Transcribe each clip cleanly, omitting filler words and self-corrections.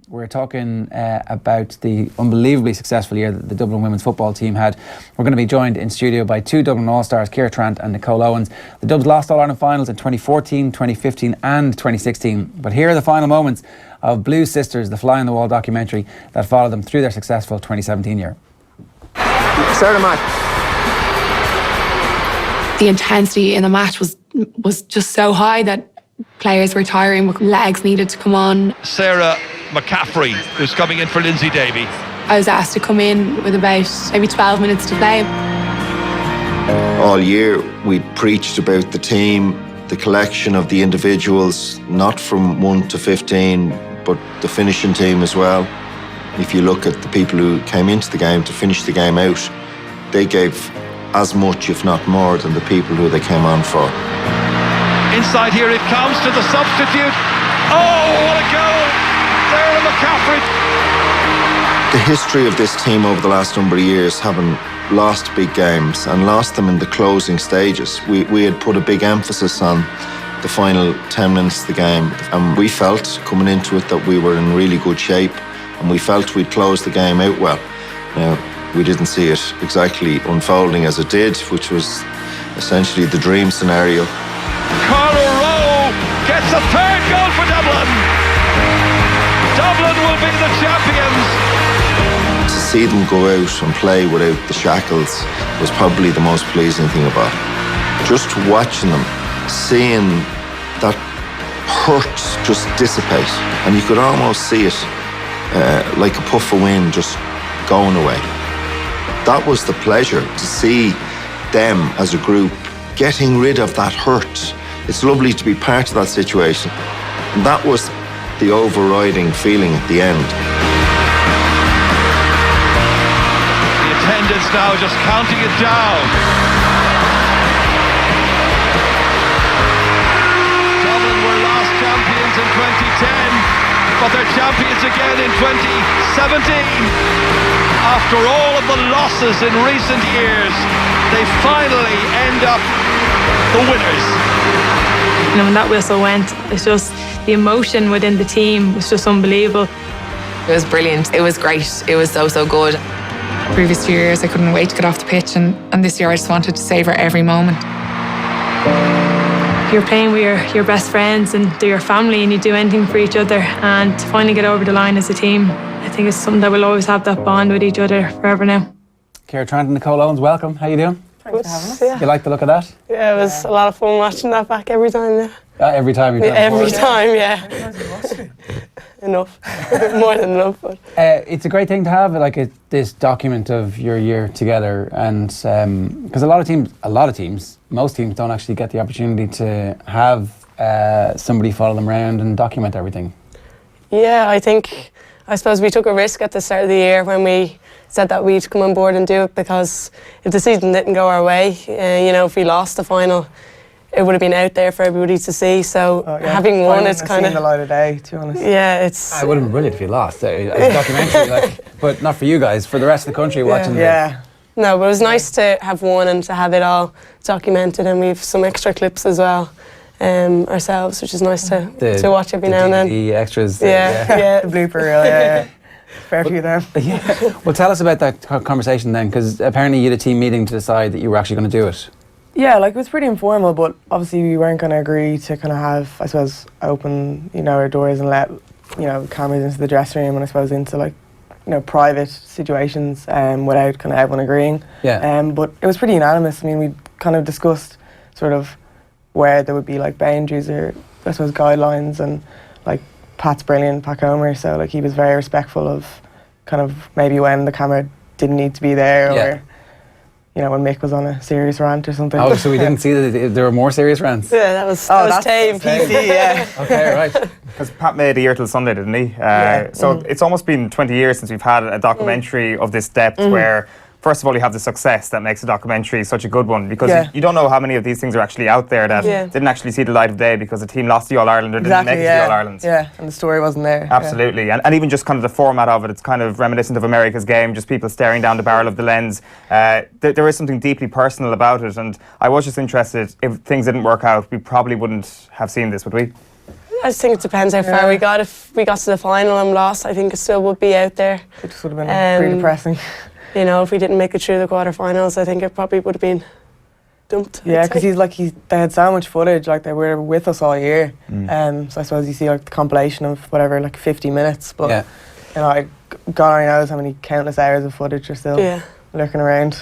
We're talking about the unbelievably successful year that the Dublin women's football team had. We're going to be joined in studio by two Dublin All-Stars, Ciara Trant and Nicole Owens. The Dubs lost All-Ireland finals in 2014, 2015 and 2016. But here are the final moments of Blue Sisters, the Fly on the Wall documentary that followed them through their successful 2017 year. Start the match. The intensity in the match was just so high that players were tiring, legs needed to come on. Sarah McCaffrey, who's coming in for Lindsay Davey. I was asked to come in with about maybe 12 minutes to play. All year we preached about the team, the collection of the individuals, not from 1 to 15, but the finishing team as well. If you look at the people who came into the game to finish the game out, they gave as much, if not more, than the people who they came on for. Inside here it comes to the substitute. Oh, what a goal! Sarah McCaffrey. The history of this team over the last number of years, having lost big games and lost them in the closing stages, we had put a big emphasis on the final 10 minutes of the game, and we felt coming into it that we were in really good shape, and we felt we'd close the game out well. Now, we didn't see it exactly unfolding as it did, which was essentially the dream scenario. Carla Rowe gets a third goal for Dublin. Dublin will be the champions. To see them go out and play without the shackles was probably the most pleasing thing about it. Just watching them, seeing that hurt just dissipate, and you could almost see it like a puff of wind just going away. That was the pleasure, to see them as a group getting rid of that hurt. It's lovely to be part of that situation. And that was the overriding feeling at the end. The attendants now just counting it down. Dublin were last champions in 2010, but they're champions again in 2017. After all of the losses in recent years, they finally end up the winners. And when that whistle went, it's just the emotion within the team was just unbelievable. It was brilliant. It was great. It was so good. Previous 2 years, I couldn't wait to get off the pitch, and this year I just wanted to savour every moment. You're playing with your best friends and they're your family, and you do anything for each other, and to finally get over the line as a team, I think it's something that we'll always have that bond with each other forever now. Ciara Trant and Nicole Owens, welcome. How you doing? Thanks for having us. You like the look of that? Yeah, it was a lot of fun watching that back every time. Yeah. Every time you Every time, yeah. Enough. More than enough. But. It's a great thing to have, like this document of your year together, and because a lot of teams, most teams don't actually get the opportunity to have somebody follow them around and document everything. Yeah, I suppose we took a risk at the start of the year when we said that we'd come on board and do it, because if the season didn't go our way, if we lost the final, it would have been out there for everybody to see. So having won, it's kind of the light of day, to be honest. Yeah, it's. It would have been brilliant if you lost. As a documentary, but not for you guys, for the rest of the country watching. Yeah. No, but it was nice to have won and to have it all documented, and we've some extra clips as well ourselves, which is nice to watch every now and then. The extras. Yeah. The blooper reel, yeah. Fair few of them. Yeah. Well, tell us about that conversation then, because apparently you had a team meeting to decide that you were actually going to do it. Yeah, it was pretty informal, but obviously we weren't going to agree to kind of have, I suppose, open, our doors and let, cameras into the dressing room and I suppose into private situations without kind of everyone agreeing. Yeah. But it was pretty unanimous. I mean, we kind of discussed sort of where there would be boundaries or I suppose guidelines, and Pat's brilliant, Pat Comer, so he was very respectful of kind of maybe when the camera didn't need to be there, or when Mick was on a serious rant or something. Oh, so we didn't see that there were more serious rants? Yeah, that was tame. PC, yeah. Okay, right. Because Pat made A Year Till Sunday, didn't he? So it's almost been 20 years since we've had a documentary of this depth where, first of all, you have the success that makes a documentary such a good one, because you don't know how many of these things are actually out there that didn't actually see the light of day because the team lost the All-Ireland or didn't make it to the All-Ireland. Yeah, and the story wasn't there. Absolutely, and even just kind of the format of it, it's kind of reminiscent of America's Game, just people staring down the barrel of the lens. There is something deeply personal about it, and I was just interested, if things didn't work out, we probably wouldn't have seen this, would we? I just think it depends how far we got. If we got to the final and lost, I think it still would be out there. It just would have been pretty depressing. You know, if we didn't make it through the quarterfinals, I think it probably would have been dumped. Yeah, because they had so much footage, like they were with us all year. So I suppose you see like the compilation of whatever, like 50 minutes. But you know, God only knows how many countless hours of footage are still lurking around.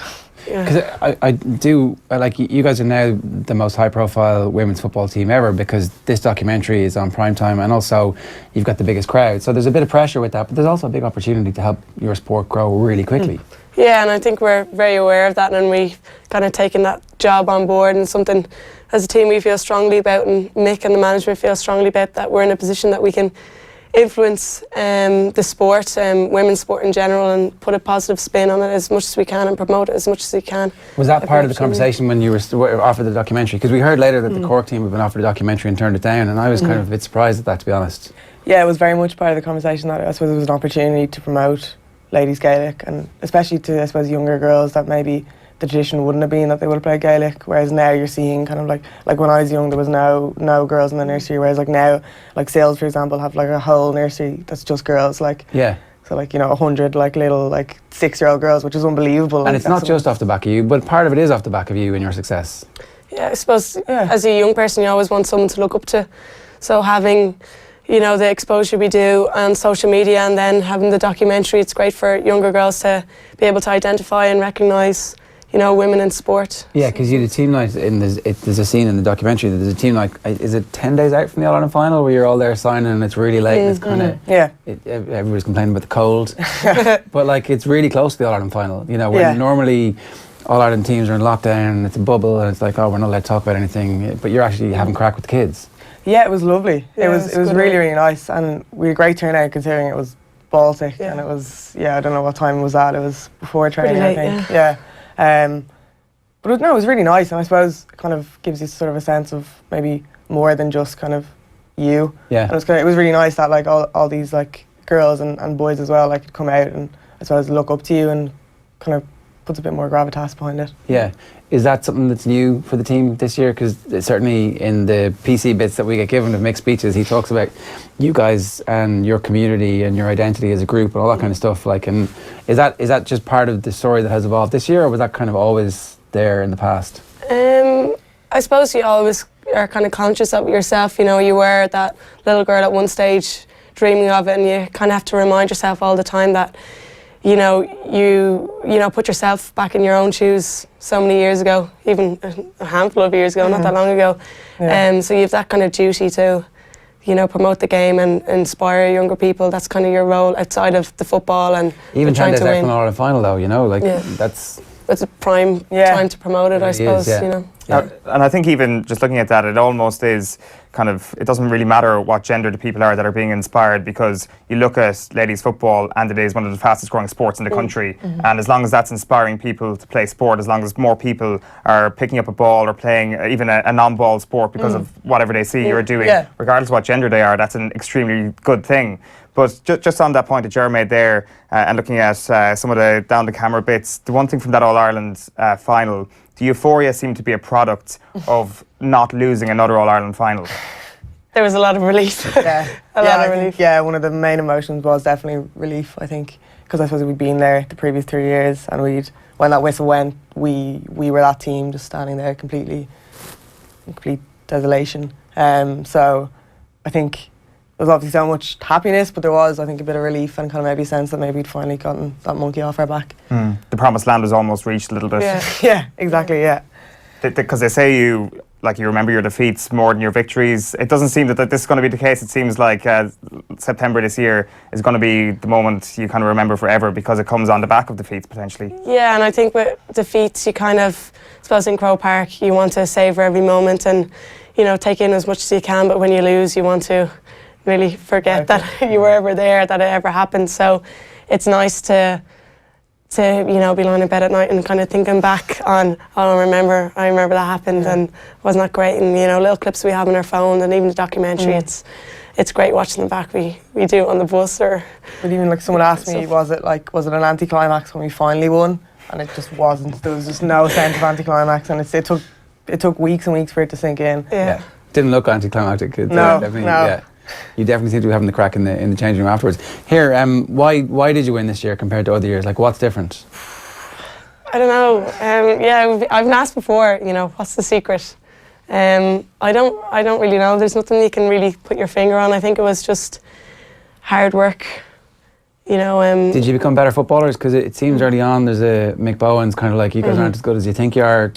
Because I do, like, you guys are now the most high-profile women's football team ever because this documentary is on prime time, and also you've got the biggest crowd. So there's a bit of pressure with that, but there's also a big opportunity to help your sport grow really quickly. Yeah, and I think we're very aware of that, and we've kind of taken that job on board, and something as a team we feel strongly about, and Mick and the management feel strongly about, that we're in a position that we can influence the sport, women's sport in general, and put a positive spin on it as much as we can and promote it as much as we can. Was that part of the conversation when you were offered the documentary? Because we heard later that the Cork team had been offered a documentary and turned it down, and I was kind of a bit surprised at that, to be honest. Yeah, it was very much part of the conversation that I suppose it was an opportunity to promote ladies Gaelic, and especially to, I suppose, younger girls that maybe the tradition wouldn't have been that they would have played Gaelic, whereas now you're seeing kind of like when I was young there was no girls in the nursery, whereas like now, like Sales for example have like a whole nursery that's just girls, like so like, you know, 100 like little like 6-year-old girls, which is unbelievable. And it's not just off the back of you, but part of it is off the back of you and your success. Yeah, I suppose as a young person you always want someone to look up to, so having, you know, the exposure we do on social media and then having the documentary, it's great for younger girls to be able to identify and recognise, you know, women in sport. Yeah, because you had a team night, there's a scene in the documentary that there's a team night, is it 10 days out from the All-Ireland final where you're all there signing and it's really late and it's kind of, everybody's complaining about the cold, but like it's really close to the All-Ireland final, you know, when normally All-Ireland teams are in lockdown and it's a bubble and it's like, oh, we're not allowed to talk about anything, but you're actually having crack with the kids. Yeah, it was lovely. It was really, really nice, and we had a great turnout considering it was Baltic and it was, I don't know what time it was at, it was before training, late, I think. But it was really nice, and I suppose it kind of gives you sort of a sense of maybe more than just kind of you. Yeah. And it was really nice that like all these like girls and boys as well like could come out and I suppose look up to you and kind of puts a bit more gravitas behind it. Yeah. Is that something that's new for the team this year? Because certainly in the PC bits that we get given of Mick's speeches, he talks about you guys and your community and your identity as a group and all that kind of stuff. Like, and is that just part of the story that has evolved this year, or was that kind of always there in the past? I suppose you always are kind of conscious of it yourself. You know, you were that little girl at one stage dreaming of it, and you kind of have to remind yourself all the time that, you know, put yourself back in your own shoes so many years ago, even a handful of years ago, not that long ago. So you have that kind of duty to, you know, promote the game and inspire younger people. That's kind of your role outside of the football and even trying to win. Even All-Ireland final though, you know, like that's a prime time to promote it, I suppose, you know. And I think even just looking at that, it almost is kind of, it doesn't really matter what gender the people are that are being inspired, because you look at ladies football and it is one of the fastest growing sports in the country, and as long as that's inspiring people to play sport, as long as more people are picking up a ball or playing even a non-ball sport because of whatever they see you're doing, regardless of what gender they are, that's an extremely good thing. But just on that point that Ciara made there, and looking at some of the down the camera bits, the one thing from that All-Ireland final, the euphoria seemed to be a product of not losing another All-Ireland final. There was a lot of relief. A lot of relief. One of the main emotions was definitely relief, I think, because I suppose we'd been there the previous 3 years, and when that whistle went, we were that team just standing there in complete desolation. So I think there was obviously so much happiness, but there was, I think, a bit of relief and kind of maybe a sense that maybe we'd finally gotten that monkey off our back. The promised land was almost reached a little bit. Yeah, exactly, Because they say you remember your defeats more than your victories. It doesn't seem that this is going to be the case. It seems like September this year is going to be the moment you kind of remember forever, because it comes on the back of defeats potentially. Yeah, and I think with defeats, you kind of, I suppose in Croke Park, you want to savour every moment and, you know, take in as much as you can, but when you lose, you want to really forget that you were ever there, that it ever happened. So it's nice to you know, be lying in bed at night and kind of thinking back on, I remember that happened and wasn't that great, and you know, little clips we have on our phone and even the documentary, it's great watching them back. We do it on the bus or. But even like someone asked me, was it an anticlimax when we finally won? And it just wasn't. There was just no sense of anticlimax, and it took weeks and weeks for it to sink in. Didn't look anticlimactic. No. Yeah. You definitely seem to be having the crack in the changing room afterwards. Here, why did you win this year compared to other years? Like, what's different? I don't know. I've been asked before, what's the secret? I don't really know. There's nothing you can really put your finger on. I think it was just hard work. Did you become better footballers? Because it seems early on there's a Mick Bowen's kind of like, you guys aren't as good as you think you are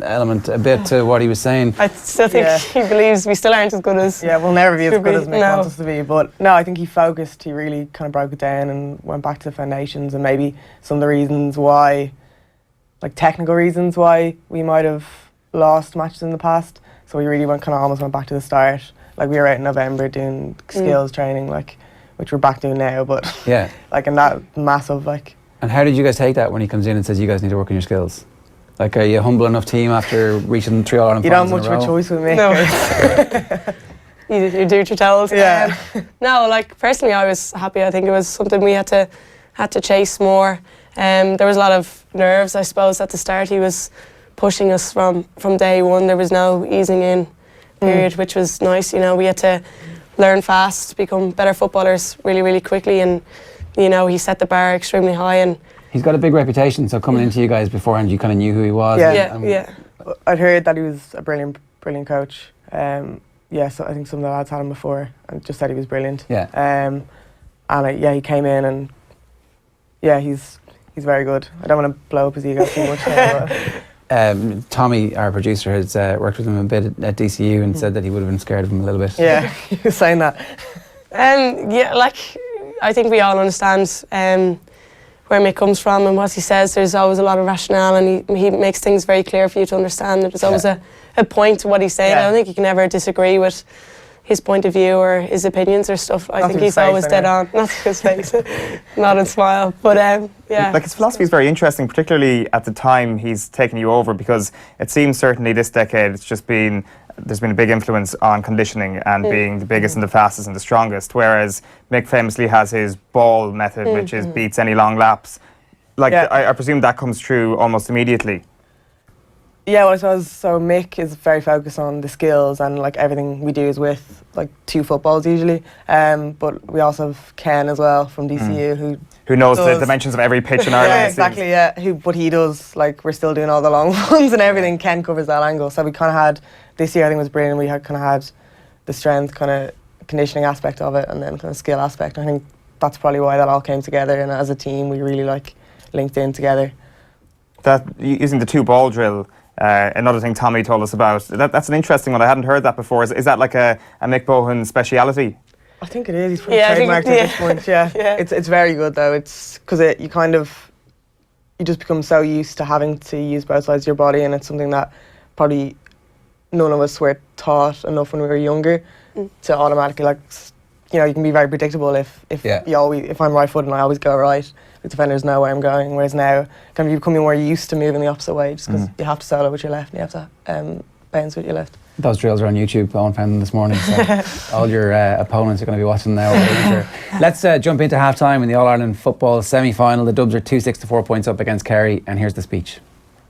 element a bit to what he was saying. I still think he believes we still aren't as good as... Yeah, we'll never be as good as Mick wants us to be. But no, I think he focused, he really kind of broke it down and went back to the foundations, and maybe some of the reasons why, like technical reasons why we might have lost matches in the past. So we really almost went back to the start. Like we were out in November doing skills training, which we're back doing now, but and that massive And how did you guys take that when he comes in and says you guys need to work on your skills? Like, are you a humble enough team after reaching 3 All-Ireland finals? You don't have much of a choice with me. No. you do what you're told. Yeah. No, personally, I was happy. I think it was something we had to chase more. There was a lot of nerves, I suppose, at the start. He was pushing us from day one. There was no easing in period, which was nice. We had to learn fast, become better footballers really, really quickly, and he set the bar extremely high. And he's got a big reputation, so coming into you guys beforehand, you kind of knew who he was. Yeah. I'd heard that he was a brilliant coach. So I think some of the lads had him before and just said he was brilliant. Yeah. He came in and he's very good. I don't want to blow up his ego too much now, Tommy, our producer, has worked with him a bit at DCU and said that he would have been scared of him a little bit. Yeah, he was saying that. I think we all understand where Mick comes from and what he says. There's always a lot of rationale, and he makes things very clear for you to understand. There's always a point to what he's saying. I don't think you can ever disagree with his point of view or his opinions or stuff. I think he's always dead on. Not to his face, nod and smile. But his philosophy is very interesting, particularly at the time he's taken you over, because it seems certainly this decade there's been a big influence on conditioning and being the biggest and the fastest and the strongest, whereas Mick famously has his ball method, which is beats any long laps. I presume that comes through almost immediately. Yeah, well, I suppose so. Mick is very focused on the skills, and everything we do is with 2 footballs usually. But we also have Ken as well from DCU who knows the dimensions of every pitch in Ireland. Yeah, exactly. Yeah, but he does we're still doing all the long ones and everything. Ken covers that angle. So we kind of had this year. I think was brilliant. We had the strength, conditioning aspect of it, and then skill aspect. I think that's probably why that all came together. And as a team, we really linked in together. That using the 2 ball drill. Another thing Tommy told us about, that's an interesting one. I hadn't heard that before. Is that like a Mick Bowen speciality? I think it is. He's pretty trademarked at this point. Yeah. It's very good though. It's because you just become so used to having to use both sides of your body, and it's something that probably none of us were taught enough when we were younger to automatically you can be very predictable if I'm right footed and I always go right. The defenders know where I'm going, whereas now you're becoming more used to moving the opposite way, just because you have to solo with your left and you have to bounce with your left. Those drills are on YouTube. Owen found them this morning, so all your opponents are going to be watching now. Let's jump into half-time in the All-Ireland football semi-final. The Dubs are 2-6 to 4 points up against Kerry, and here's the speech.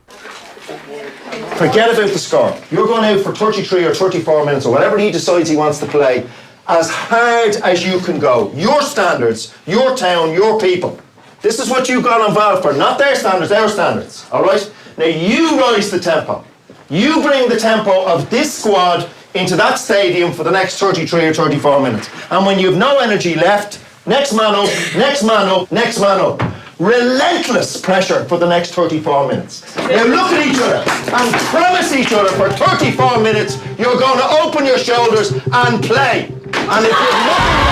Forget about the score. You're going out for 33 or 34 minutes or whatever he decides he wants to play, as hard as you can go. Your standards, your town, your people. This is what you got involved for, not their standards, our standards, all right? Now you rise the tempo. You bring the tempo of this squad into that stadium for the next 33 or 34 minutes. And when you have no energy left, next man up, next man up, next man up. Relentless pressure for the next 34 minutes. Now look at each other and promise each other for 34 minutes you're going to open your shoulders and play. And if you're not...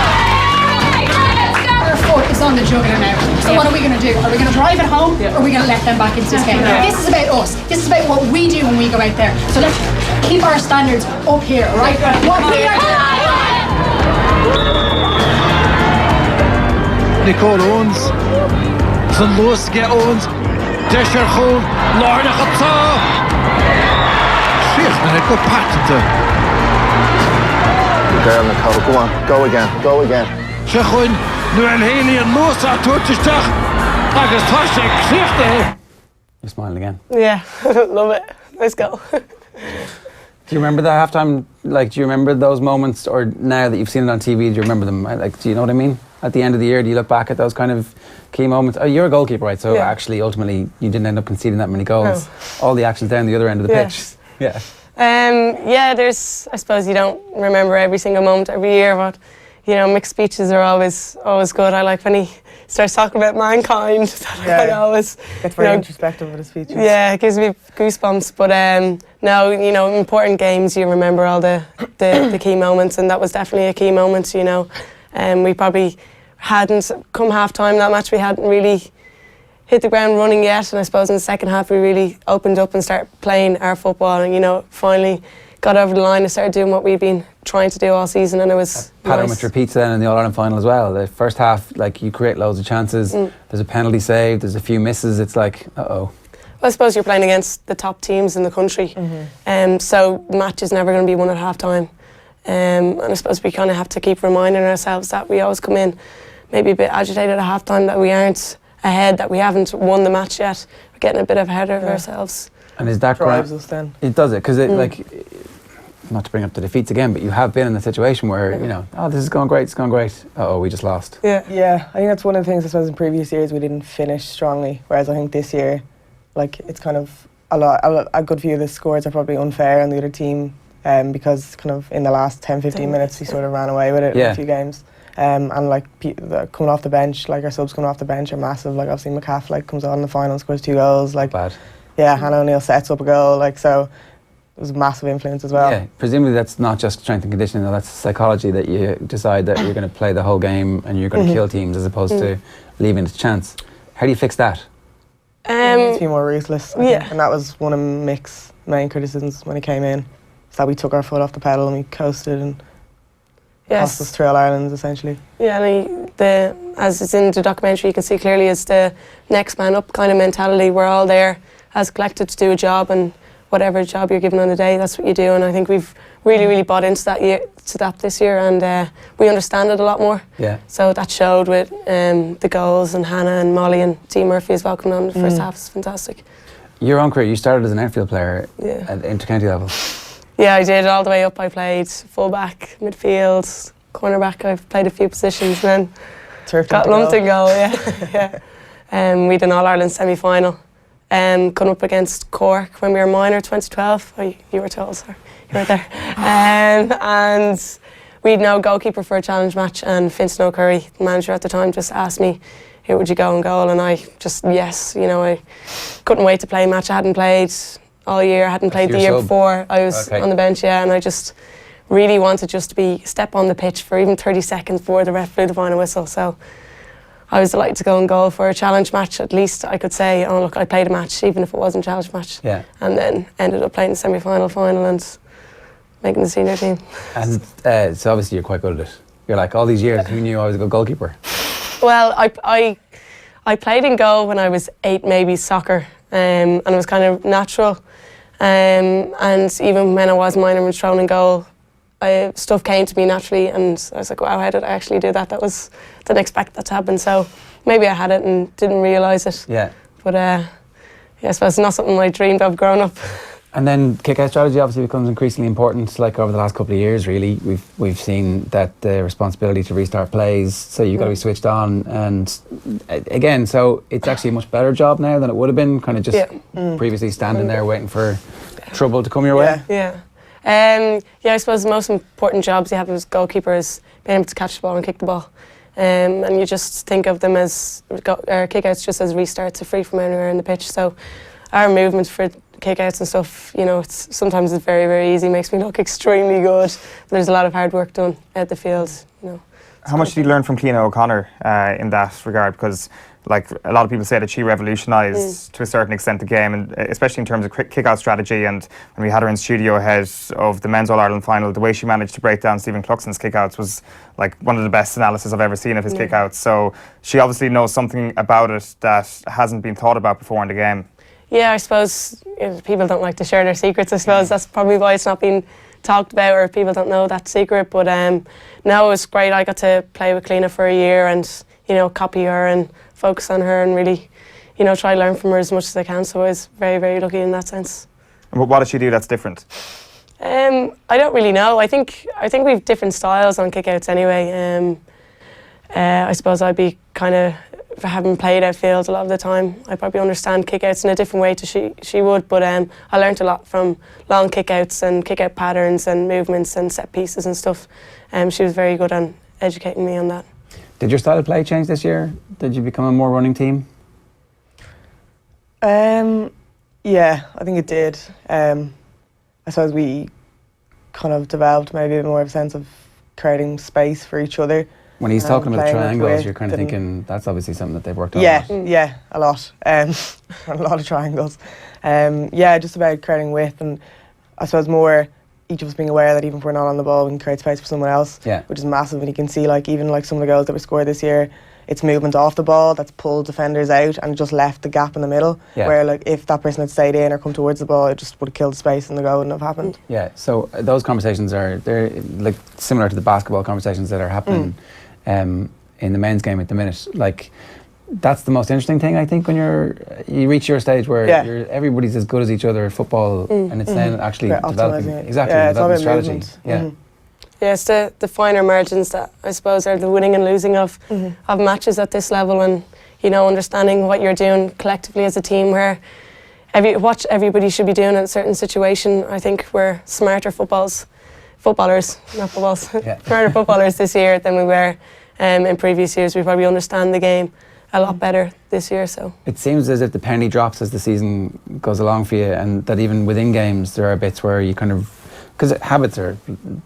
Our foot is on the jugular now. So what are we going to do? Are we going to drive it home, or are we going to let them back into this game? This is about us. This is about what we do when we go out there. So let's keep our standards up here, right? What we are Nicole Owens. Son Lewis to get Owens. Desher Khul. Lorna Khatsa. Shit, man, a good pattern to. Good girl, Nicole. Go on. Go again. Go again. Shechun. Noel Haley and Lewis are Turtistach. Agus Toshek. Shifte. You're smiling again. Yeah, love it. Let's go. Do you remember the halftime? Like, do you remember those moments, or now that you've seen it on TV, do you remember them? Like, do you know what I mean? At the end of the year, do you look back at those kind of key moments? Oh, you're a goalkeeper, right? So actually, ultimately, you didn't end up conceding that many goals. No. All the action's down the other end of the pitch. Yeah. I suppose you don't remember every single moment every year, but you know, mixed speeches are always good. I like when he starts talking about mankind. That always gets very introspective with his speeches. Yeah, it gives me goosebumps. But no, you know, important games, you remember all the key moments, and that was definitely a key moment. You know, we probably hadn't come half time that match. We hadn't really hit the ground running yet, and I suppose in the second half we really opened up and started playing our football, and you know, finally got over the line and started doing what we've been trying to do all season, and it was pattern nice. which repeats then in the All-Ireland final as well. The first half, like, you create loads of chances, there's a penalty saved, there's a few misses, it's like, uh-oh. Well, I suppose you're playing against the top teams in the country, so the match is never going to be won at half time, and I suppose we kind of have to keep reminding ourselves that we always come in maybe a bit agitated at half time, that we aren't ahead, that we haven't won the match yet, we're getting a bit ahead of ourselves. And is that drives us then? It does it, because it like, not to bring up the defeats again, but you have been in a situation where you know, oh, this is going great, it's going great. Oh, we just lost. Yeah. I think that's one of the things. I suppose in previous years we didn't finish strongly, whereas I think this year, like, it's kind of a good few of the scores are probably unfair on the other team, because kind of in the last 10-15 minutes we sort of ran away with it in a few games. And like coming off the bench, like our subs coming off the bench are massive. Like obviously McCaff like comes on in the final and scores 2 goals. Like bad. Yeah, Hannah O'Neill sets up a goal. Like, so it was a massive influence as well. Yeah, presumably that's not just strength and conditioning, though. That's psychology, that you decide that you're going to play the whole game and you're going to kill teams as opposed to leaving it to chance. How do you fix that? You need to be more ruthless. I think. And that was one of Mick's main criticisms when he came in. Is that we took our foot off the pedal and we coasted and cost us 3 All-Irelands essentially. Yeah, and as it's in the documentary, you can see clearly it's the next man up kind of mentality. We're all there as collected to do a job, and whatever job you're given on the day, that's what you do. And I think we've really bought into that this year, and we understand it a lot more. Yeah. So that showed with the goals, and Hannah and Molly and T Murphy as well coming on in the first half. It's fantastic. Your own career, you started as an outfield player at the inter-county level. Yeah, I did all the way up. I played full-back, midfield, cornerback. I've played a few positions, and then got lumped in goal. We did an All-Ireland semi-final. Come up against Cork when we were minor, 2012. Oh, you were told, sir. You were there. And we'd no goalkeeper for a challenge match, and Vincent O'Curry, the manager at the time, just asked me, who would you go in goal? And I just, you know, I couldn't wait to play a match. I hadn't played all year, I hadn't played the year before. I was on the bench, and I just really wanted just to step on the pitch for even 30 seconds before the ref blew the final whistle. So I was delighted to go in goal for a challenge match. At least I could say, oh look, I played a match, even if it wasn't a challenge match. Yeah. And then ended up playing the semi-final, final, and making the senior team. And so obviously you're quite good at it. You're like, all these years, who knew I was a good goalkeeper? Well, I played in goal when I was 8, maybe soccer, and it was kind of natural. And even when I was minor and thrown in goal, stuff came to me naturally, and I was like, wow, how did I actually do that? Didn't expect that to happen. So maybe I had it and didn't realise it. Yeah. But I suppose it's not something I dreamed of growing up. And then kick-out strategy obviously becomes increasingly important. Like over the last couple of years, really, we've seen that the responsibility to restart plays. So you've got to be switched on. And again, so it's actually a much better job now than it would have been. Kind of just previously standing there waiting for trouble to come your way. Yeah. I suppose the most important jobs you have as goalkeeper is being able to catch the ball and kick the ball. And you just think of them as kick-outs just as restarts, free from anywhere in the pitch. So our movement for kick-outs and stuff, you know, sometimes it's very, very easy, makes me look extremely good. But there's a lot of hard work done at the field, you know. How much did you learn from Ciara O'Connor in that regard? Because like a lot of people say that she revolutionised to a certain extent the game, and especially in terms of kick-out strategy. And when we had her in studio ahead of the men's All-Ireland final, the way she managed to break down Stephen Cluxton's kick-outs was like one of the best analysis I've ever seen of his kick-outs. So she obviously knows something about it that hasn't been thought about before in the game. Yeah, I suppose people don't like to share their secrets. I suppose that's probably why it's not been talked about, or people don't know that secret. But no, it was great. I got to play with Ciara for a year and, you know, copy her and focus on her and really, you know, try to learn from her as much as I can. So I was very, very lucky in that sense. And what does she do that's different? I don't really know. I think we've different styles on kickouts anyway. I suppose I'd be kind of, having played outfield a lot of the time, I probably understand kickouts in a different way to she would. But I learnt a lot from long kickouts and kickout patterns and movements and set pieces and stuff. She was very good on educating me on that. Did your style of play change this year? Did you become a more running team? Yeah, I think it did. I suppose we kind of developed maybe a bit more of a sense of creating space for each other. When he's talking about the triangles, you're kind of and thinking that's obviously something that they've worked on. Yeah, yeah, a lot. A lot of triangles. Yeah, just about creating width, and I suppose more each of us being aware that even if we're not on the ball, we can create space for someone else, which is massive. And you can see, like, even like some of the goals that we scored this year, it's movement off the ball that's pulled defenders out and just left the gap in the middle. Where, like, if that person had stayed in or come towards the ball, it just would have killed space and the goal wouldn't have happened. Yeah. So those conversations they're like similar to the basketball conversations that are happening in the men's game at the minute. Like, that's the most interesting thing, I think, when you reach your stage where everybody's as good as each other at football, and it's then actually developing developing strategy. Yeah, it's the finer margins that I suppose are the winning and losing of matches at this level, and understanding what you're doing collectively as a team, where what everybody should be doing in a certain situation. I think we're smarter footballers, not footballs, smarter footballers this year than we were in previous years. We probably understand the game a lot better this year. So it seems as if the penny drops as the season goes along for you, and that even within games there are bits where you kind of, because habits are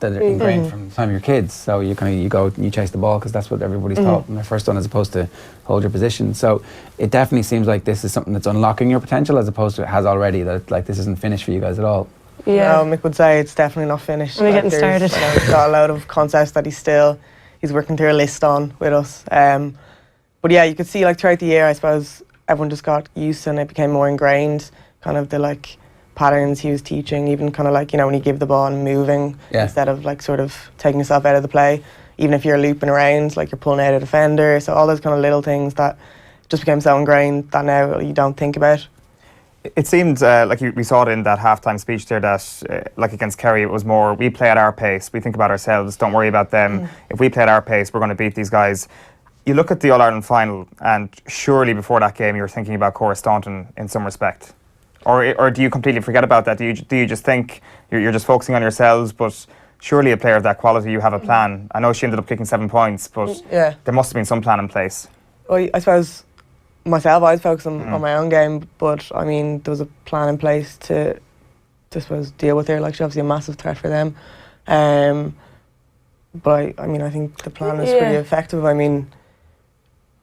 ingrained from the time you're kids, so you go and you chase the ball because that's what everybody's taught when they're first done, as opposed to hold your position. So it definitely seems like this is something that's unlocking your potential, as opposed to it has already, that like this isn't finished for you guys at all. Yeah, no, Mick would say it's definitely not finished. We're getting started. He's got a load of concepts that he's working through a list on with us. But yeah, you could see, like, throughout the year, I suppose everyone just got used to, and it became more ingrained, kind of the like patterns he was teaching, even kind of like, when you give the ball and moving instead of like sort of taking yourself out of the play. Even if you're looping around, like you're pulling out a defender. So all those kind of little things that just became so ingrained that now you don't think about. It seemed like we saw it in that halftime speech there that, like against Kerry, it was more, we play at our pace, we think about ourselves, don't worry about them. If we play at our pace, we're going to beat these guys. You look at the All-Ireland final, and surely before that game you were thinking about Cora Staunton in some respect. Or do you completely forget about that? Do you just think you're just focusing on yourselves? But surely a player of that quality, you have a plan. I know she ended up kicking 7 points, but there must have been some plan in place. Well, I suppose myself, I was focusing on my own game, but I mean, there was a plan in place to suppose deal with her. Like, she's obviously a massive threat for them. But I mean, I think the plan is pretty effective. I mean,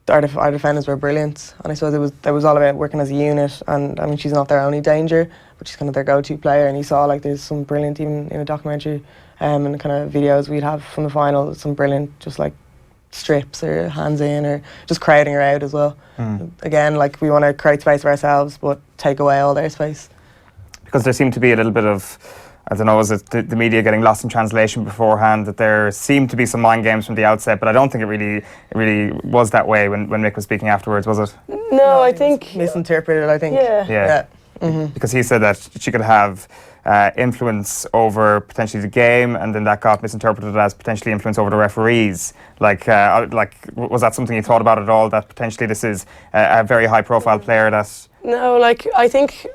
our defenders were brilliant, and I suppose it was all about working as a unit. And I mean, she's not their only danger, but she's kind of their go-to player. And you saw, like, there's some brilliant, even in a documentary and the kind of videos we'd have from the final, some brilliant just like strips or hands in or just crowding her out as well. Again, like, we want to create space for ourselves, but take away all their space. Because there seemed to be a little bit of, I don't know, was it the media getting lost in translation beforehand, that there seemed to be some mind games from the outset, but I don't think it really was that way when Mick was speaking afterwards, was it? No, I think misinterpreted, I think. Yeah. Because he said that she could have influence over potentially the game, and then that got misinterpreted as potentially influence over the referees. Like, was that something you thought about at all, that potentially this is a very high profile player that... No, like, I think...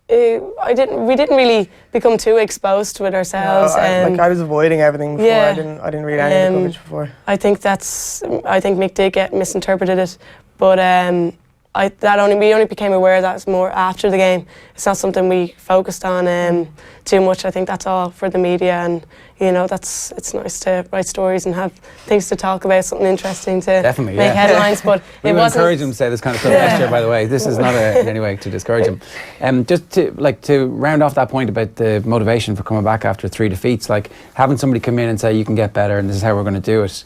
we didn't really become too exposed with ourselves. I was avoiding everything before. I didn't read any of the coverage before. I think Mick did get misinterpreted it, but we only became aware that it's more after the game. It's not something we focused on too much. I think that's all for the media, and it's nice to write stories and have things to talk about, something interesting to make headlines. But we would encourage them to say this kind of stuff next year, by the way. This is not in any way to discourage them. Just to round off that point about the motivation for coming back after 3 defeats, like having somebody come in and say you can get better and this is how we're going to do it.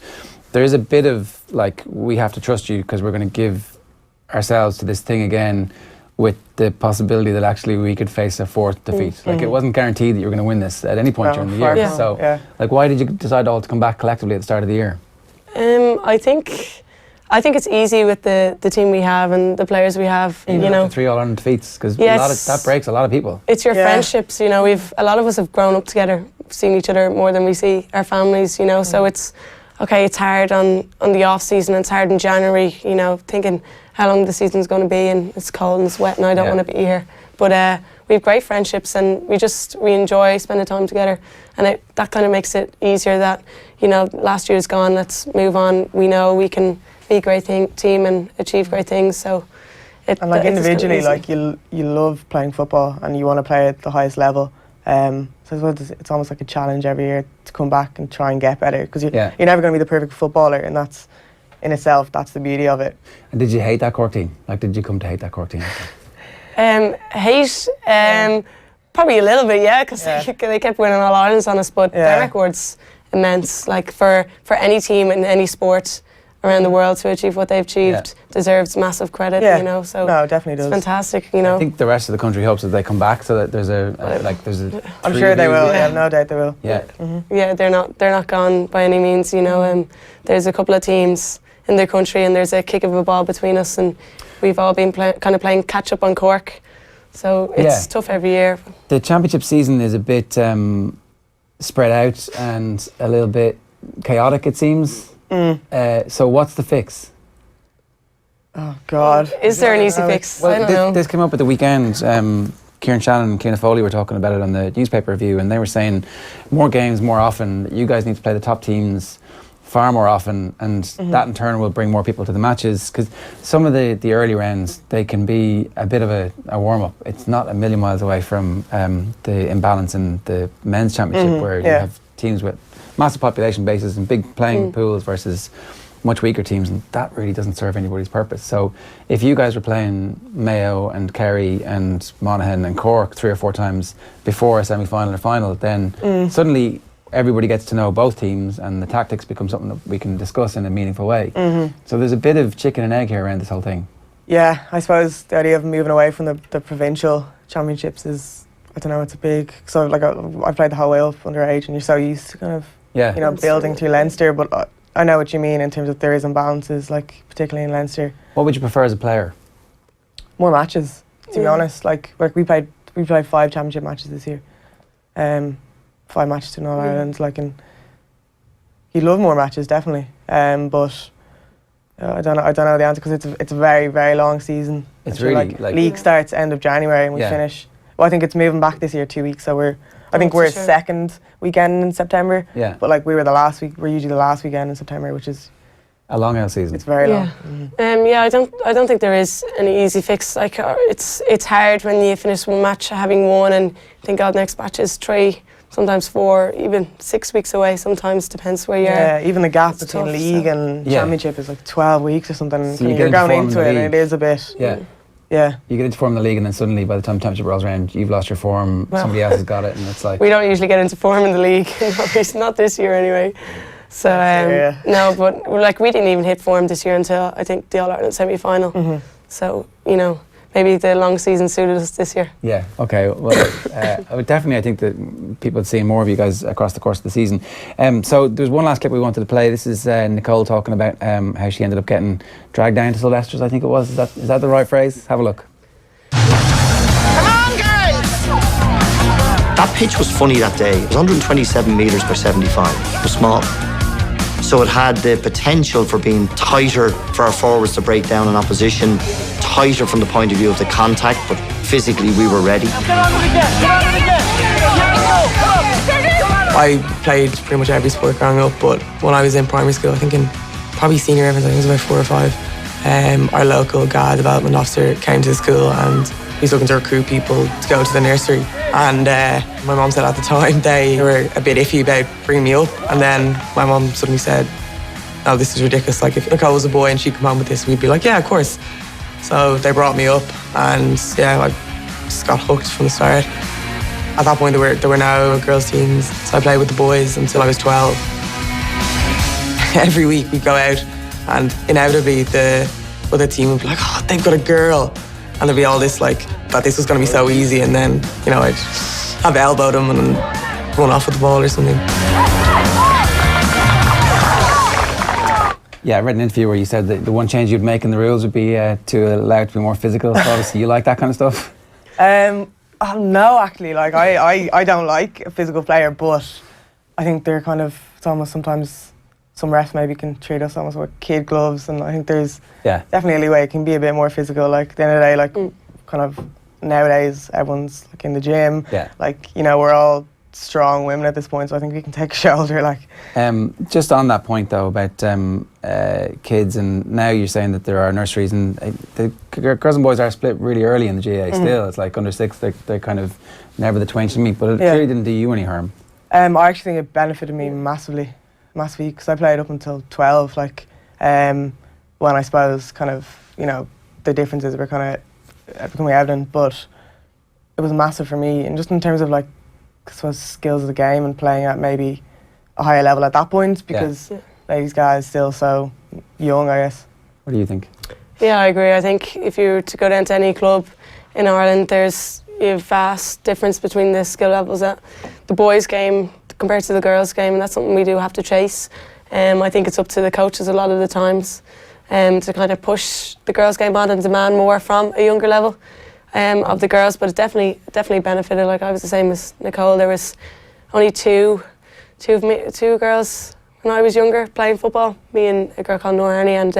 There is a bit of like, we have to trust you because we're going to give ourselves to this thing again, with the possibility that actually we could face a 4th defeat. Like, it wasn't guaranteed that you were going to win this at any point during the year. So, like, why did you decide all to come back collectively at the start of the year? I think I think it's easy with the team we have and the players we have. You know, 3 All-Ireland defeats, because that breaks a lot of people. It's your friendships. You know, a lot of us have grown up together, seen each other more than we see our families. You know, so it's hard on the off season. It's hard in January. You know, thinking how long the season's going to be, and it's cold and it's wet, and I don't want to be here. But we have great friendships, and we enjoy spending time together, and that kind of makes it easier. That, you know, last year's gone. Let's move on. We know we can be a great team and achieve great things. So, and like individually, like you love playing football and you want to play at the highest level. So I suppose it's almost like a challenge every year to come back and try and get better, because you're never going to be the perfect footballer, and that's in itself, that's the beauty of it. And did you hate that Cork team? Like, did you come to hate that Cork team? Probably a little bit, because they kept winning All Irelands on us, but their record's immense. Like for any team in any sport around the world to achieve what they've achieved deserves massive credit. You know, so no, it definitely does. It's fantastic. You know, I think the rest of the country hopes that they come back, so that there's a I'm sure they will. Yeah, no doubt they will. Yeah, they're not gone by any means. You know, there's a couple of teams in their country, and there's a kick of a ball between us, and we've all been playing catch up on Cork. So it's tough every year. The championship season is a bit spread out and a little bit chaotic, it seems. So what's the fix? Oh God! Is there an easy fix? Well, I don't know. This came up at the weekend. Kieran Shannon and Ciara Foley were talking about it on the newspaper review, and they were saying more games more often. You guys need to play the top teams far more often, and that in turn will bring more people to the matches, because some of the early rounds, they can be a bit of a warm-up. It's not a million miles away from the imbalance in the men's championship, where you have teams with massive population bases and big playing pools versus much weaker teams, and that really doesn't serve anybody's purpose. So if you guys were playing Mayo and Kerry and Monaghan and Cork 3 or 4 times before a semi-final or final, then suddenly everybody gets to know both teams, and the tactics become something that we can discuss in a meaningful way. So there's a bit of chicken and egg here around this whole thing. Yeah, I suppose the idea of moving away from the provincial championships is, I don't know, it's a big, so like I played the whole way up underage, and you're so used to kind of you know, building through Leinster, but I know what you mean in terms of there is imbalances, like particularly in Leinster. What would you prefer as a player? More matches, to be honest. Like we played 5 championship matches this year. 5 matches to All Ireland, like, and you'd love more matches, definitely. But I don't know the answer, because it's a very, very long season. It's really like league starts end of January and we finish. Well, I think it's moving back this year 2 weeks, so I think we're second weekend in September. Yeah. But like we're usually the last weekend in September, which is a long out season. It's very long. I don't think there is any easy fix. Like it's hard when you finish one match having won and think, God, next match is 3. Sometimes 4, even 6 weeks away. Sometimes depends where you are. Yeah, even the gap between league and championship is like 12 weeks or something. So you're going into it, and it is a bit. Yeah. You get into form in the league, and then suddenly, by the time championship rolls around, you've lost your form. Somebody else has got it, and it's like we don't usually get into form in the league. Not this year anyway. So no, but like we didn't even hit form this year until I think the All Ireland semi-final. So you know, maybe the long season suited us this year. Yeah, okay. Well, I think that people would see more of you guys across the course of the season. So there's one last clip we wanted to play. This is Nicole talking about how she ended up getting dragged down to Sylvester's, I think it was. Is that the right phrase? Have a look. Come on, guys! That pitch was funny that day. It was 127 metres per 75. It was small. So it had the potential for being tighter for our forwards to break down an opposition, tighter from the point of view of the contact, but physically we were ready. I played pretty much every sport growing up, but when I was in primary school, I think in probably senior Evans, I think it was about 4 or 5, our local GA development officer came to the school and he's looking to recruit people to go to the nursery. And my mum said at the time they were a bit iffy about bringing me up. And then my mum suddenly said, "Oh, this is ridiculous. Like if Nicole was a boy and she'd come home with this, we'd be like, yeah, of course." So they brought me up, and yeah, I just got hooked from the start. At that point, there were no girls' teams, so I played with the boys until I was 12. Every week we'd go out, and inevitably the other team would be like, "Oh, they've got a girl." And there'd be all this, like, that this was going to be so easy, and then, you know, I'd have elbowed him and run off with the ball or something. Yeah, I read an interview where you said that the one change you'd make in the rules would be to allow it to be more physical. So obviously you like that kind of stuff? No, actually, like I don't like a physical player, but I think they're kind of, it's almost sometimes some refs maybe can treat us almost with kid gloves, and I think there's definitely a leeway. It can be a bit more physical. Like at the end of the day, like kind of nowadays everyone's like in the gym. Yeah. Like, you know, we're all strong women at this point, so I think we can take a shoulder. Like, just on that point though about kids, and now you're saying that there are nurseries, and the girls and boys are split really early in the GA. Still, it's like under 6, they're kind of never the twain to meet. But it clearly didn't do you any harm. I actually think it benefited me massively, because I played up until 12. Like, when I suppose kind of, you know, the differences were kind of becoming evident, but it was massive for me, and just in terms of like, I suppose, skills of the game and playing at maybe a higher level at that point, because these guys still so young, I guess. What do you think? Yeah, I agree. I think if you were to go down to any club in Ireland, there's a vast difference between the skill levels at the boys' game compared to the girls' game, and that's something we do have to chase. I think it's up to the coaches a lot of the times to kind of push the girls' game on and demand more from a younger level of the girls, but it definitely benefited. Like, I was the same as Nicole. There was only two girls when I was younger playing football, me and a girl called Nora, and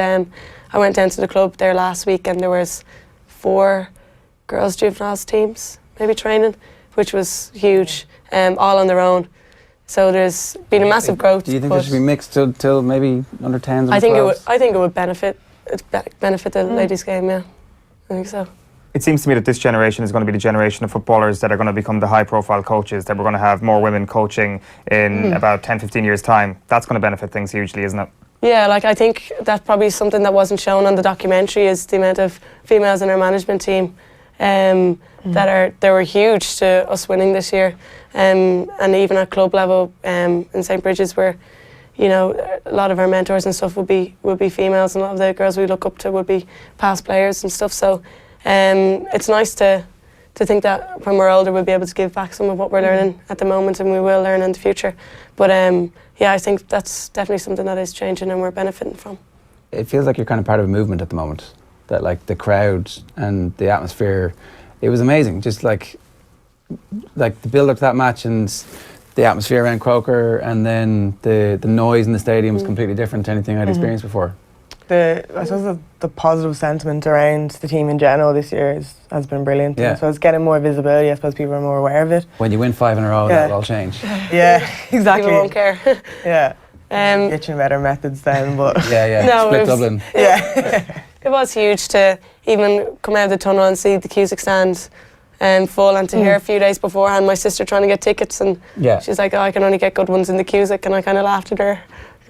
I went down to the club there last week, and there was 4 girls juveniles teams maybe training, which was huge, all on their own. So there's been a massive growth. Do you think there should be mixed till maybe under 10s? I think it would benefit the ladies' game. Yeah, I think so. It seems to me that this generation is going to be the generation of footballers that are going to become the high-profile coaches, that we're going to have more women coaching in about 10-15 years' time. That's going to benefit things hugely, isn't it? Yeah, like I think that's probably something that wasn't shown on the documentary, is the amount of females in our management team that were huge to us winning this year. And even at club level in St. Bridget's, where, you know, a lot of our mentors and stuff would be females, and a lot of the girls we look up to would be past players and stuff. So it's nice to think that when we're older we'll be able to give back some of what we're learning at the moment, and we will learn in the future. But yeah, I think that's definitely something that is changing and we're benefiting from. It feels like you're kind of part of a movement at the moment, that like the crowd and the atmosphere, it was amazing. Just like the build up to that match and the atmosphere around Croker, and then the noise in the stadium was completely different to anything I'd experienced before. I suppose the positive sentiment around the team in general this year has been brilliant. Yeah. I suppose getting more visibility, I suppose people are more aware of it. When you win 5 in a row, that'll all change. Yeah, exactly. People won't care. Yeah. Getting better methods then, but... No, split Dublin. Yeah. It was huge to even come out of the tunnel and see the Cusack stand full, and to hear a few days beforehand my sister trying to get tickets, and she's like, oh, I can only get good ones in the Cusack, and I kind of laughed at her.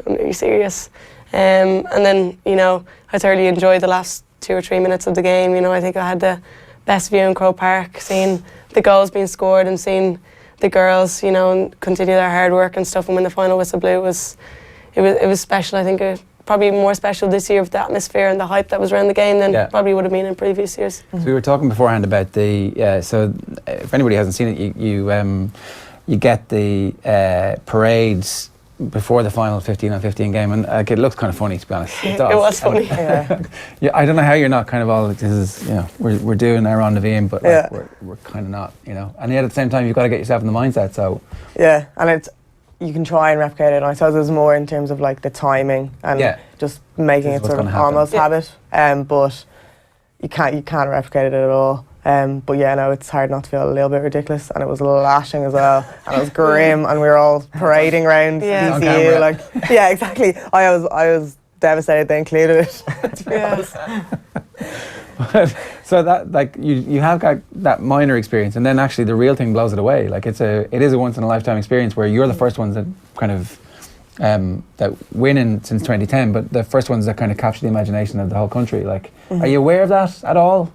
Are you serious? And then, you know, I thoroughly enjoyed the last 2 or 3 minutes of the game. You know, I think I had the best view in Croke Park, seeing the goals being scored and seeing the girls, you know, and continue their hard work and stuff. And when the final whistle blew, it was special. I think probably more special this year with the atmosphere and the hype that was around the game than probably would have been in previous years. So we were talking beforehand about the so if anybody hasn't seen it, you get the parades before the final 15-on-15 game, and it looks kind of funny, to be honest. It does. It was funny. Yeah, I don't know how you're not kind of all like, this is, you know, we're doing our rendezvous, but like, we're kind of not, you know. And yet at the same time, you've got to get yourself in the mindset. So yeah, and you can try and replicate it. And I suppose there's more in terms of like the timing and just making it sort of almost habit. But you can't replicate it at all. But yeah, no, it's hard not to feel a little bit ridiculous, and it was lashing as well, and it was grim, and we were all parading around DCU, like, yeah, exactly. I was devastated they included it. To be honest. So that, like, you have got that minor experience, and then actually the real thing blows it away. Like it is a once in a lifetime experience where you're the first ones that kind of that winning since 2010, but the first ones that kind of capture the imagination of the whole country. Like, are you aware of that at all?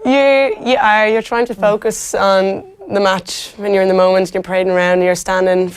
You are. You're trying to focus on the match when you're in the moment. You're parading around. You're standing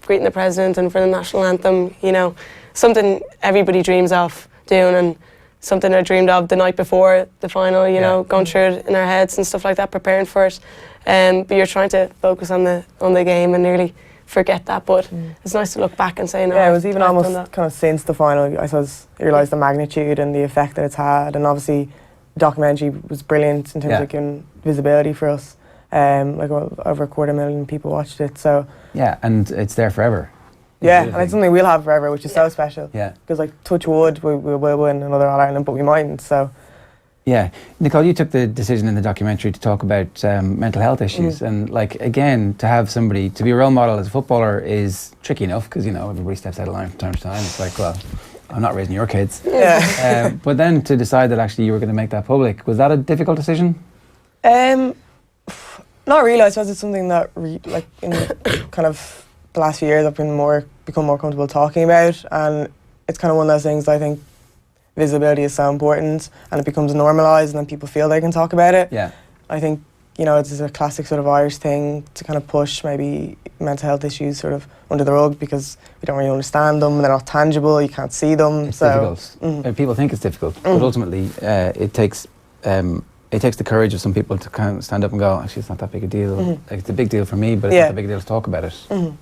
greeting the president and for the national anthem. You know, something everybody dreams of doing, and something I dreamed of the night before the final. You know, going through it in our heads and stuff like that, preparing for it. But you're trying to focus on the game and nearly forget that. But it's nice to look back and say, no. Yeah, it was even I've almost done that. kind of since the final, I suppose, you realise the magnitude and the effect that it's had. And obviously, the documentary was brilliant in terms of giving visibility for us. Like over 250,000 people watched it. So yeah, and it's there forever. Yeah, and it's something we'll have forever, which is so special. Yeah. Because like touch wood, we will win another All Ireland, but we mightn't. So. Yeah, Nicole, you took the decision in the documentary to talk about mental health issues, and like again, to have somebody to be a role model as a footballer is tricky enough because everybody steps out of line from time to time. It's like, well, I'm not raising your kids. Yeah. But then to decide that actually you were going to make that public, was that a difficult decision? Not really. I suppose it's something that like in kind of the last few years I've become more comfortable talking about, and it's kind of one of those things I think visibility is so important, and it becomes normalised, and then people feel they can talk about it. Yeah. I think it's a classic sort of Irish thing to kind of push maybe mental health issues sort of under the rug because we don't really understand them. They're not tangible. You can't see them. It's difficult. People think it's difficult, but ultimately it takes the courage of some people to kind of stand up and go, actually, it's not that big a deal. Like, it's a big deal for me, but it's not that big a deal to talk about it.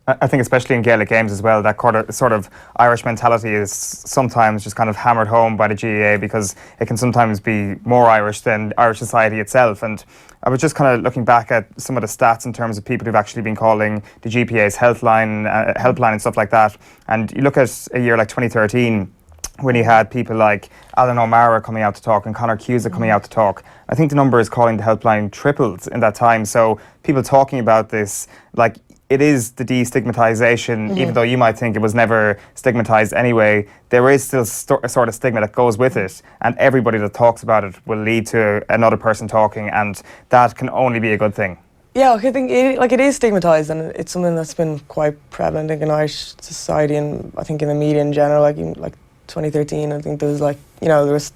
I think especially in Gaelic games as well, that sort of Irish mentality is sometimes just kind of hammered home by the GAA because it can sometimes be more Irish than Irish society itself. And I was just kind of looking back at some of the stats in terms of people who've actually been calling the GPA's helpline and stuff like that. And you look at a year like 2013, when you had people like Alan O'Mara coming out to talk and Conor Cusa coming out to talk. I think the numbers calling the helpline tripled in that time. So people talking about this, like, it is the destigmatization, even though you might think it was never stigmatized anyway, there is still a sort of stigma that goes with it, and everybody that talks about it will lead to another person talking, and that can only be a good thing. Yeah, I think it is stigmatized, and it's something that's been quite prevalent in Irish society, and I think in the media in general. Like in 2013, I think there was there was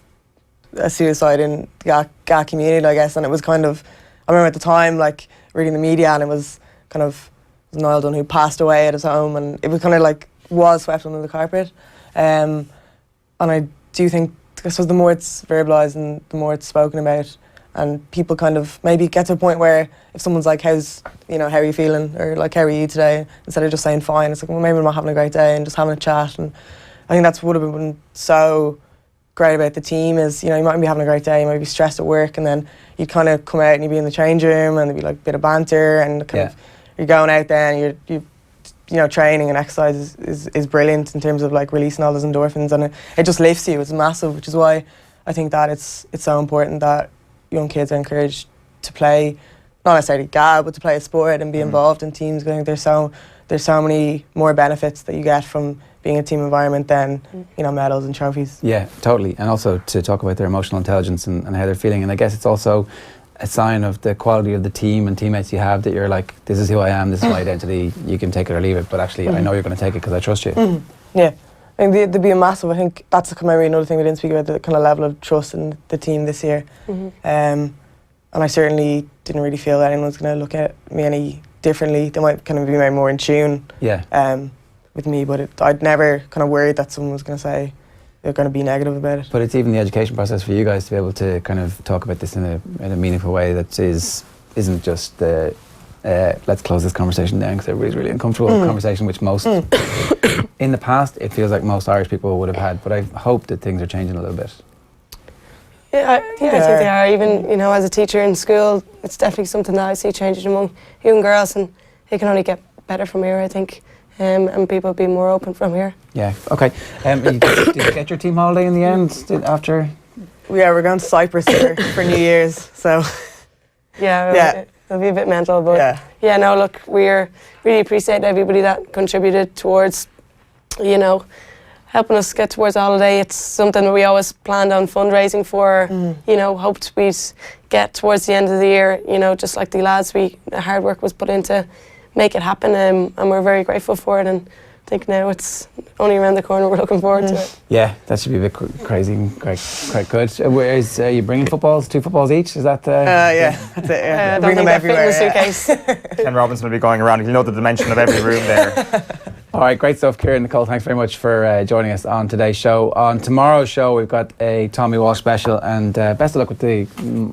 a suicide in the GAA community, I guess, and it was kind of, I remember at the time reading the media, and it was kind of Niall Dunn who passed away at his home, and it was kind of was swept under the carpet. And I do think, I suppose, the more it's verbalised and the more it's spoken about, and people kind of maybe get to a point where if someone's like, how are you feeling, or how are you today, instead of just saying fine, it's like, well, maybe I'm not having a great day, and just having a chat. And I think that's what would have been so great about the team is, you might be having a great day, you might be stressed at work, and then you kind of come out and you'd be in the change room, and there'd be a bit of banter, and kind of you're going out there and you training and exercise is brilliant in terms of releasing all those endorphins, and it just lifts you. It's massive, which is why I think that it's so important that young kids are encouraged to play, not necessarily GAA, but to play a sport and be involved in teams. I think there's so many more benefits that you get from being a team environment than medals and trophies. Yeah, totally. And also to talk about their emotional intelligence and how they're feeling. And I guess it's also a sign of the quality of the team and teammates you have, that you're like, this is who I am, this is my identity, you can take it or leave it, but actually I know you're going to take it because I trust you. Yeah, I think there'd be a massive, I think that's maybe another thing we didn't speak about, the kind of level of trust in the team this year. And I certainly didn't really feel that anyone's going to look at me any differently. They might kind of be maybe more in tune with me, but I'd never kind of worried that someone was going to say they're going to be negative about it. But it's even the education process for you guys to be able to kind of talk about this in a meaningful way that isn't just let's close this conversation down because everybody's really uncomfortable conversation, which most in the past it feels like most Irish people would have had. But I hope that things are changing a little bit. Yeah, I think they are. Even as a teacher in school, it's definitely something that I see changing among young girls, and it can only get better from here, I think. And people be more open from here. Yeah, okay. Did you get your team holiday in the end after? Yeah, we're going to Cyprus for New Year's, so. Yeah, it'll be a bit mental, but yeah, no, look, we're really appreciate everybody that contributed towards, helping us get towards the holiday. It's something that we always planned on fundraising for, hoped we'd get towards the end of the year, just like the lads, the hard work was put into make it happen, and we're very grateful for it, and I think now it's only around the corner. We're looking forward to it. Yeah, that should be a bit crazy and quite good. Are you bringing footballs? 2 footballs each? Is that? Yeah, that's it. Yeah. Bring them everywhere. Fit in the suitcase. Ken Robinson will be going around. He'll know the dimension of every room there. All right, great stuff, Ciara and Nicole. Thanks very much for joining us on today's show. On tomorrow's show, we've got a Tommy Walsh special, and best of luck with the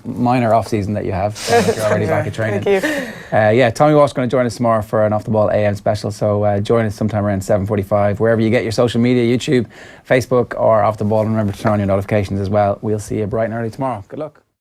minor off season that you have. You're already back at training. Thank you. Tommy Walsh is going to join us tomorrow for an Off the Ball AM special, so join us sometime around 7:45 wherever you get your social media, YouTube, Facebook or Off the Ball, and remember to turn on your notifications as well. We'll see you bright and early tomorrow. Good luck.